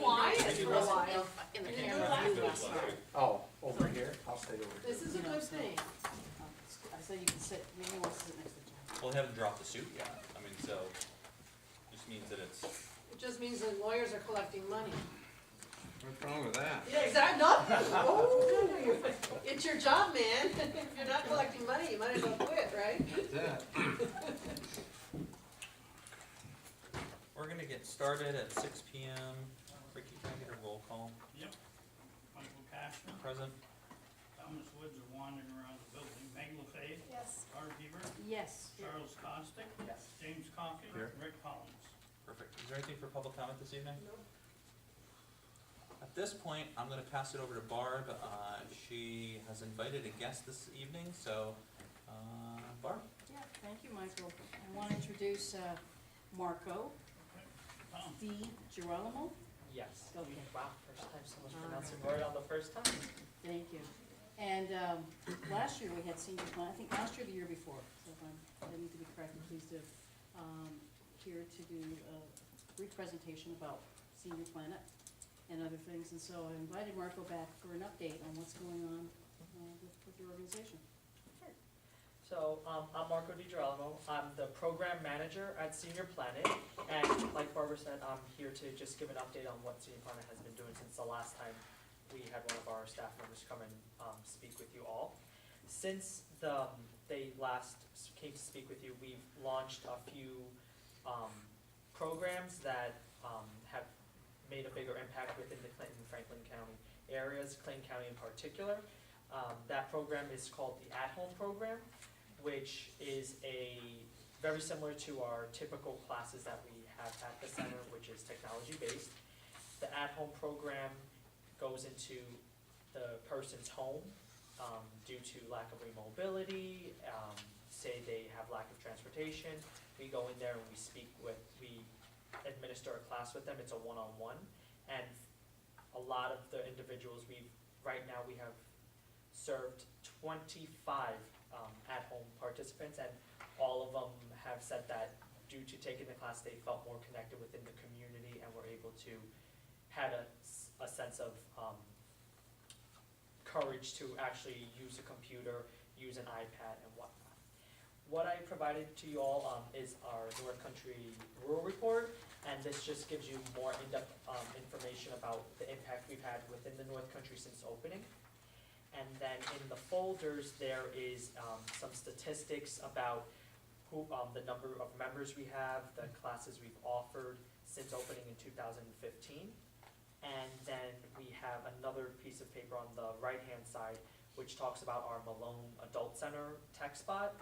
quiet for a while. In the You camera do view that? last night. Oh, over here? I'll stay over here. This is a good thing. I said you can sit, maybe we'll sit next to John. Well, they haven't dropped the suit yet. I mean, so, just means that it's, It just means that lawyers are collecting money. What's wrong with that? Yeah, exactly, nothing. Oh, it's your job, man. If you're not collecting money, you might as well quit, right? That's that. we're gonna get started at 6 PM. Ricky, can I get a roll call? Yep. Michael Cashman, Present? Thomas Woods are wandering around the building. Meg LaFave, Yes. Barb Heber, Yes. Charles Costick, Yes. James Coffey, Here. Rick Collins. Perfect. Is there anything for public comment this evening? Nope. At this point, I'm gonna pass it over to Barb. She has invited a guest this evening, so, Barb? Yeah, thank you, Michael. I want to introduce Marco Okay. Tom, Di Girolamo. Yes. Go ahead. Wow, first time someone's pronouncing right on the first time. Thank you. And last year we had senior plan, I think last year or the year before, so if I need to be corrected, please do. Here to do a brief presentation about Senior Planet and other things. And so I invited Marco back for an update on what's going on with your organization. So, I'm Marco DiGirolamo. I'm the program manager at Senior Planet. And like Barbara said, I'm here to just give an update on what Senior Planet has been doing since the last time we had one of our staff members come and speak with you all. Since they last came to speak with you, we've launched a few programs that have made a bigger impact within the Clinton and Franklin County areas, Clayton County in particular. That program is called the At-Home Program, which is very similar to our typical classes that we have at the center, which is technology-based. The At-Home Program goes into the person's home due to lack of mobility, say they have lack of transportation. We go in there and we administer a class with them. It's a one-on-one. And a lot of the individuals right now we have served 25 at-home participants, and all of them have said that due to taking the class, they felt more connected within the community and were able to, had a sense of courage to actually use a computer, use an iPad and whatnot. What I provided to you all is our North Country Rural Report, and this just gives you more in-depth information about the impact we've had within the North Country since opening. And then in the folders, there is some statistics about the number of members we have, the classes we've offered since opening in 2015. And then we have another piece of paper on the right-hand side, which talks about our Malone Adult Center tech spot.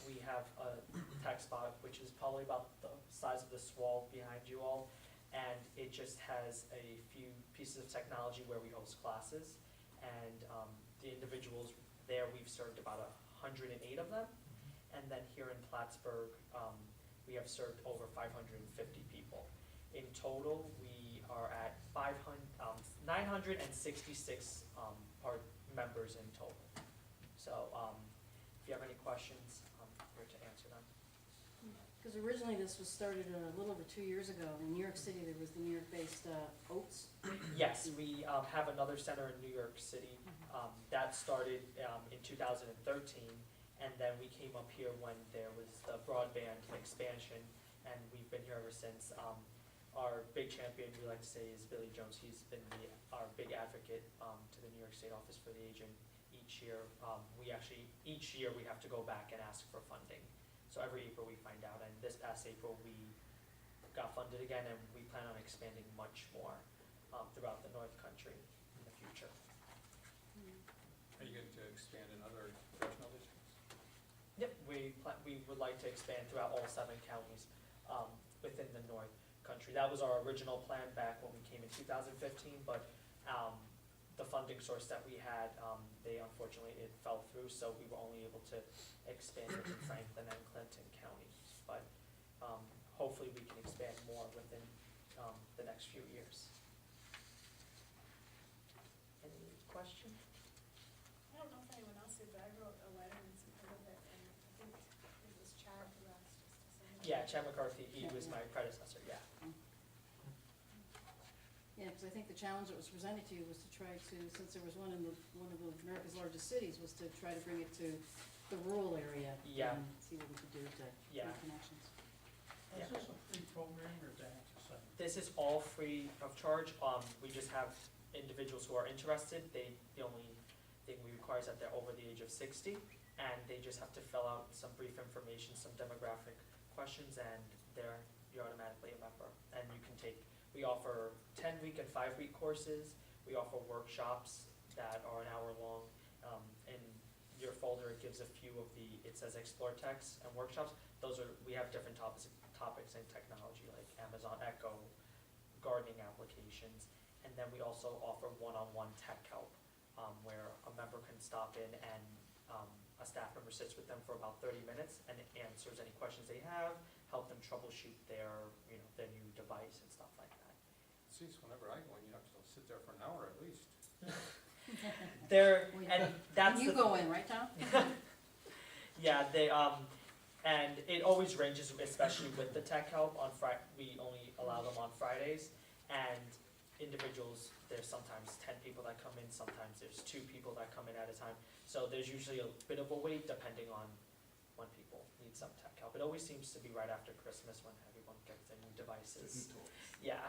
We have a tech spot which is probably about the size of this wall behind you all, and it just has a few pieces of technology where we host classes. And the individuals there, we've served about 108 of them. And then here in Plattsburgh, we have served over 550 people. In total, we are at 966 members in total. So if you have any questions, I'm here to answer them. Because originally this was started a little over 2 years ago. In New York City, there was the New York-based Oats. Yes, we have another center in New York City. That started in 2013, and then we came up here when there was the broadband expansion, and we've been here ever since. Our big champion, we like to say, is Billy Jones. He's been our big advocate to the New York State Office for the Aging each year. Each year we have to go back and ask for funding. So every April we find out, and this past April we got funded again, and we plan on expanding much more throughout the North Country in the future. Are you going to expand in other congressional districts? Yep, we would like to expand throughout all 7 counties within the North Country. That was our original plan back when we came in 2015, but the funding source that we had, unfortunately it fell through, so we were only able to expand it in Franklin and Clinton counties. But hopefully we can expand more within the next few years. Any questions? I don't know if anyone else did, but I wrote a letter in support of it, and I think it was Chad who asked us to send it. Yeah, Chad McCarthy, he was my predecessor, yeah. because I think the challenge that was presented to you was to try to, since there was one in one of America's largest cities, was to try to bring it to the rural area. Yeah. And see what we could do to Yeah. make connections. Yeah. Is this a free program or is that a site? This is all free of charge. We just have individuals who are interested. The only thing we require is that they're over the age of 60, and they just have to fill out some brief information, some demographic questions, and you're automatically a member. And you can we offer 10-week and 5-week courses. We offer workshops that are an hour long. In your folder, it gives a few of it says explore texts and workshops. We have different topics in technology, like Amazon Echo, gardening applications, and then we also offer one-on-one tech help, where a member can stop in and a staff member sits with them for about 30 minutes and answers any questions they have, help them troubleshoot their new device and stuff like that. Geez, whenever I go in, you have to sit there for an hour at least. That's You the go in, right, Tom? Yeah, and it always ranges, especially with the tech help on we only allow them on Fridays, and individuals, there's sometimes 10 people that come in, sometimes there's 2 people that come in at a time, so there's usually a bit of a wait depending on when people need some tech help. It always seems to be right after Christmas when everyone gets their new devices. Yeah.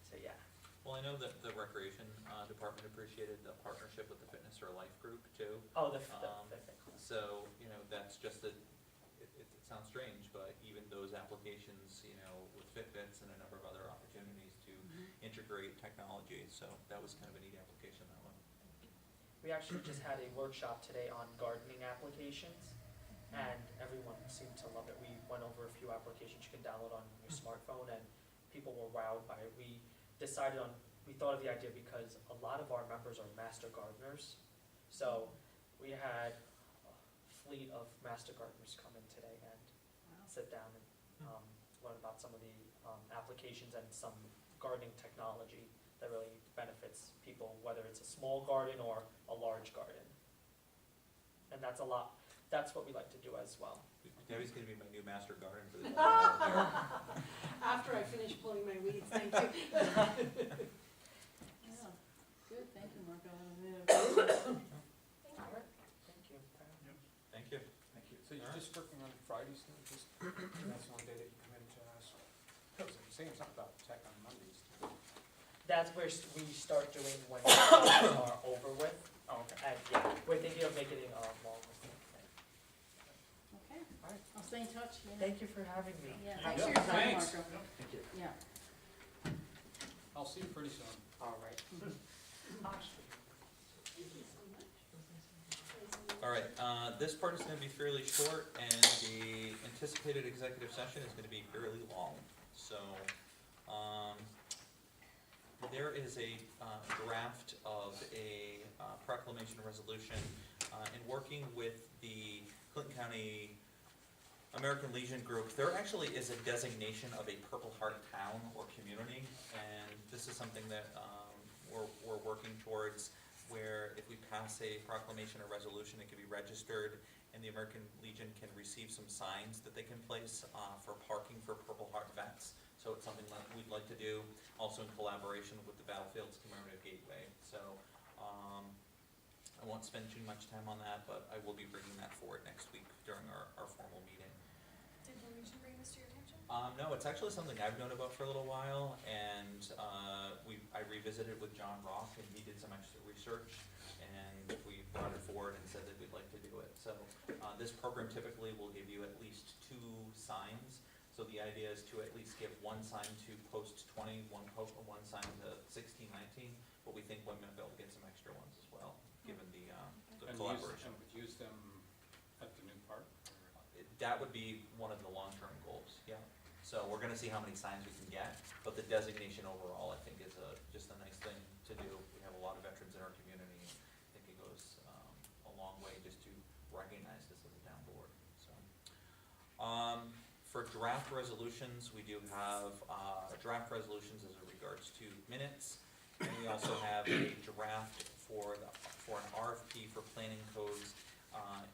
So, yeah. Well, I know that the recreation department appreciated the partnership with the Fitness for Life group too. Oh, So, that's just it sounds strange, but even those applications, with Fitbits and a number of other opportunities to integrate technology, so that was kind of a neat application, that one. We actually just had a workshop today on gardening applications, and everyone seemed to love it. We went over a few applications you can download on your smartphone, and people were wowed by it. We thought of the idea because a lot of our members are master gardeners, so we had a fleet of master gardeners come in today and sit down and learn about some of the applications and some gardening technology that really benefits people, whether it's a small garden or a large garden. And that's what we like to do as well. Debbie's gonna be my new master gardener for the. After I finish pulling my weeds, thank you. Yeah, good, thank you, Marco. All right, thank you. Thank you. Thank you. So you're just working on Fridays now, that's one day that you come in to ask? Because you're saying something about tech on Mondays. That's where we start doing when classes are over with. Oh, okay. And yeah, we're thinking of making it a longer thing. Okay, All right. I'll stay in touch. Thank you for having me. Yeah, Yeah, thanks for your time, thanks. Marco. Thank you. Yeah. I'll see you pretty soon. All right. All right, this part is gonna be fairly short, and the anticipated executive session is gonna be fairly long. So, there is a draft of a proclamation resolution in working with the Clinton County American Legion Group. There actually is a designation of a Purple Heart town or community, and this is something that we're working towards, where if we pass a proclamation or resolution, it can be registered, and the American Legion can receive some signs that they can place for parking for Purple Heart vets. So it's something that we'd like to do, also in collaboration with the Battlefields Commemorative Gateway. So I won't spend too much time on that, but I will be bringing that forward next week during our formal meeting. Did the Legion bring this to your attention? No, it's actually something I've known about for a little while, and I revisited with John Rock, and he did some extra research, and we brought it forward and said that we'd like to do it. So this program typically will give you at least 2 signs. So the idea is to at least give 1 sign to post 20, one sign to 16, 19, but we think women will be able to get some extra ones as well, given the collaboration. And would use them at the new park? That would be one of the long-term goals, yeah. So we're gonna see how many signs we can get, but the designation overall, I think, is just a nice thing to do. We have a lot of veterans in our community, and I think it goes a long way just to recognize this as a town board, so. For draft resolutions, we do have draft resolutions as it regards to minutes, and we also have a draft for an RFP for planning codes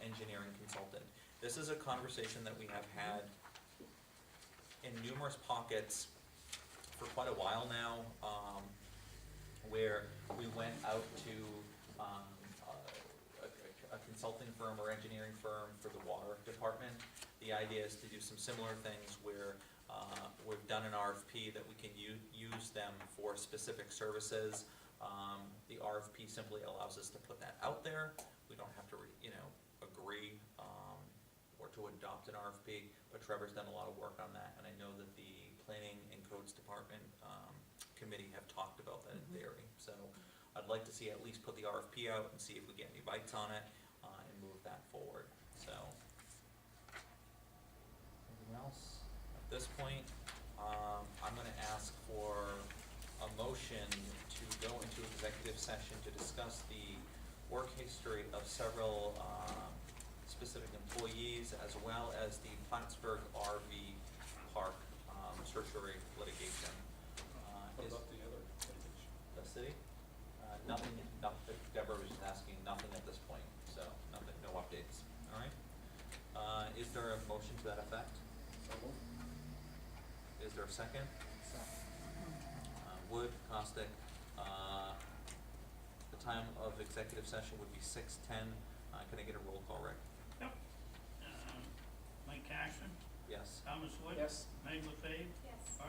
engineering consultant. This is a conversation that we have had in numerous pockets for quite a while now. where we went out to a consulting firm or engineering firm for the water department. The idea is to do some similar things where we've done an RFP that we can use them for specific services. The RFP simply allows us to put that out there. We don't have to, agree or to adopt an RFP, but Trevor's done a lot of work on that, and I know that the Planning and Codes Department committee have talked about that in theory. So I'd like to see at least put the RFP out and see if we get any bites on it and move that forward. So anything else at this point? I'm going to ask for a motion to go into executive session to discuss the work history of several specific employees, as well as the Plattsburgh RV Park certiorari litigation. What Is about the other litigation? the city? Nothing, Deborah was just asking, nothing at this point, so nothing, no updates, all right? Is there a motion to that effect? So moved. Is there a second? Wood, Costick, the time of executive session would be 6:10. Can I get a roll call, Rick? Mike Cashman, Yes. Thomas Wood. Yes. Meg LaFave, Yes.